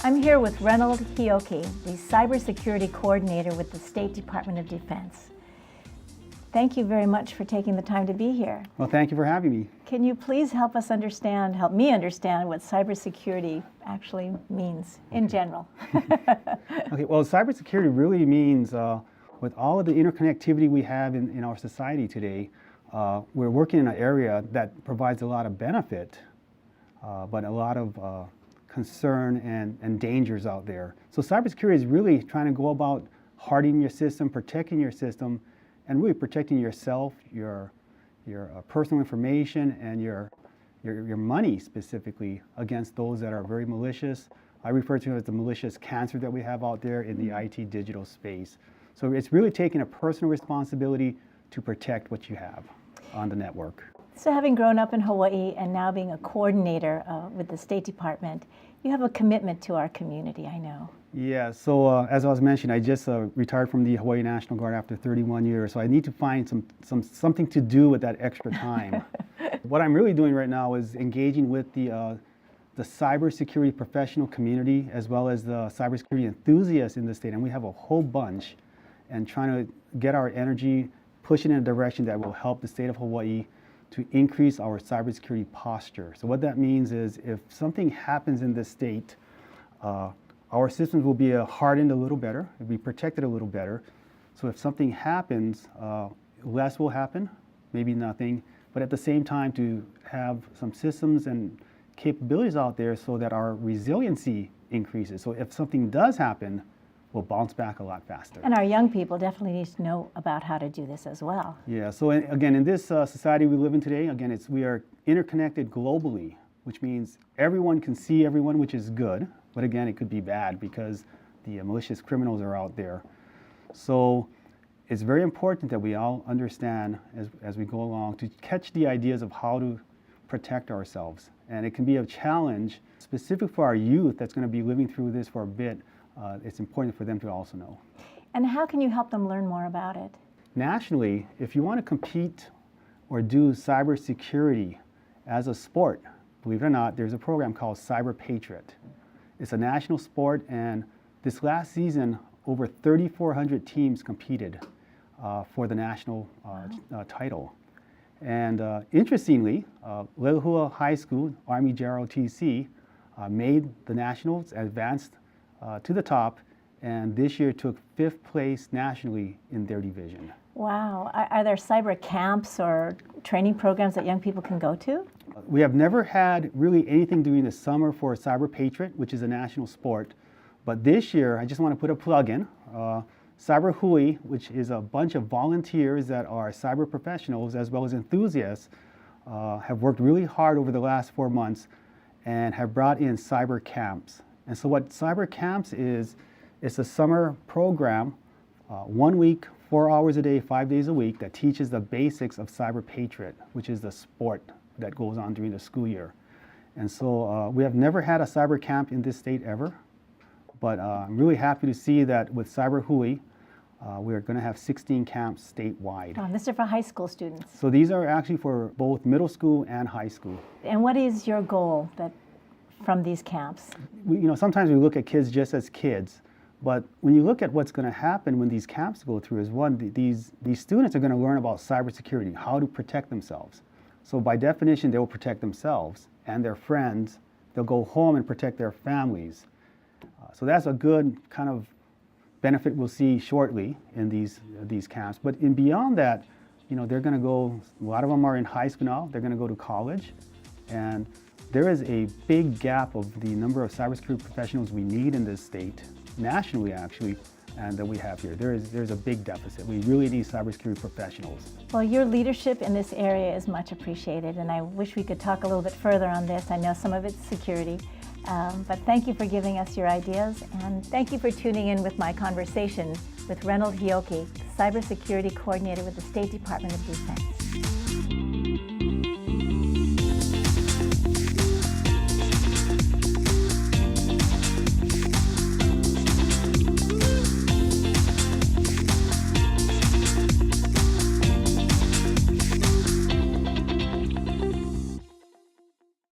I'm here with Reynold Hioki, the Cybersecurity Coordinator with the State Department of Defense. Thank you very much for taking the time to be here. Well, thank you for having me. Can you please help me understand what cybersecurity actually means in general? Okay, well, cybersecurity really means with all of the interconnectivity we have in our society today, we're working in an area that provides a lot of benefit, but a lot of concern and dangers out there. So cybersecurity is really trying to go about hardening your system, protecting your system, and really protecting yourself, your personal information, and your money specifically against those that are very malicious. I refer to it as the malicious cancer that we have out there in the IT digital space. So it's really taking a personal responsibility to protect what you have on the network. So having grown up in Hawaii and now being a coordinator with the State Department, you have a commitment to our community, I know. Yeah, so as I was mentioning, I just retired from the Hawaii National Guard after 31 years, so I need to find something to do with that extra time. What I'm really doing right now is engaging with the cybersecurity professional community as well as the cybersecurity enthusiasts in the state, and we have a whole bunch, and trying to get our energy pushing in a direction that will help the state of Hawaii to increase our cybersecurity posture. So what that means is if something happens in this state, our systems will be hardened a little better, it'll be protected a little better. So if something happens, less will happen, maybe nothing, but at the same time to have some systems and capabilities out there so that our resiliency increases. So if something does happen, we'll bounce back a lot faster. And our young people definitely need to know about how to do this as well. Yeah, so again, in this society we live in today, again, we are interconnected globally, which means everyone can see everyone, which is good. But again, it could be bad because the malicious criminals are out there. So it's very important that we all understand as we go along to catch the ideas of how to protect ourselves. And it can be a challenge specific for our youth that's going to be living through this for a bit. It's important for them to also know. And how can you help them learn more about it? Nationally, if you want to compete or do cybersecurity as a sport, believe it or not, there's a program called Cyber Patriot. It's a national sport, and this last season, over 3,400 teams competed for the national title. And interestingly, Lelehua High School, Army JROTC, made the nationals, advanced to the top, and this year took 5th place nationally in their division. Wow. Are there cyber camps or training programs that young people can go to? We have never had really anything during the summer for Cyber Patriot, which is a national sport. But this year, I just want to put a plug in. Cyber Hui, which is a bunch of volunteers that are cyber professionals as well as enthusiasts, have worked really hard over the last 4 months and have brought in cyber camps. And so what cyber camps is, it's a summer program, 1 week, 4 hours a day, 5 days a week, that teaches the basics of Cyber Patriot, which is the sport that goes on during the school year. And so we have never had a cyber camp in this state ever, but I'm really happy to see that with Cyber Hui, we're going to have 16 camps statewide. This is for high school students. So these are actually for both middle school and high school. And what is your goal from these camps? Sometimes we look at kids just as kids, but when you look at what's going to happen when these camps go through is these students are going to learn about cybersecurity, how to protect themselves. So by definition, they will protect themselves and their friends. They'll go home and protect their families. So that's a good kind of benefit we'll see shortly in these camps. But beyond that, they're going to go, a lot of them are in high school now, they're going to go to college. And there is a big gap of the number of cybersecurity professionals we need in this state, nationally actually, and that we have here. There's a big deficit. We really need cybersecurity professionals. Well, your leadership in this area is much appreciated, and I wish we could talk a little bit further on this. I know some of it's security, but thank you for giving us your ideas, and thank you for tuning in with my conversation with Reynold Hioki, Cybersecurity Coordinator with the State Department of Defense.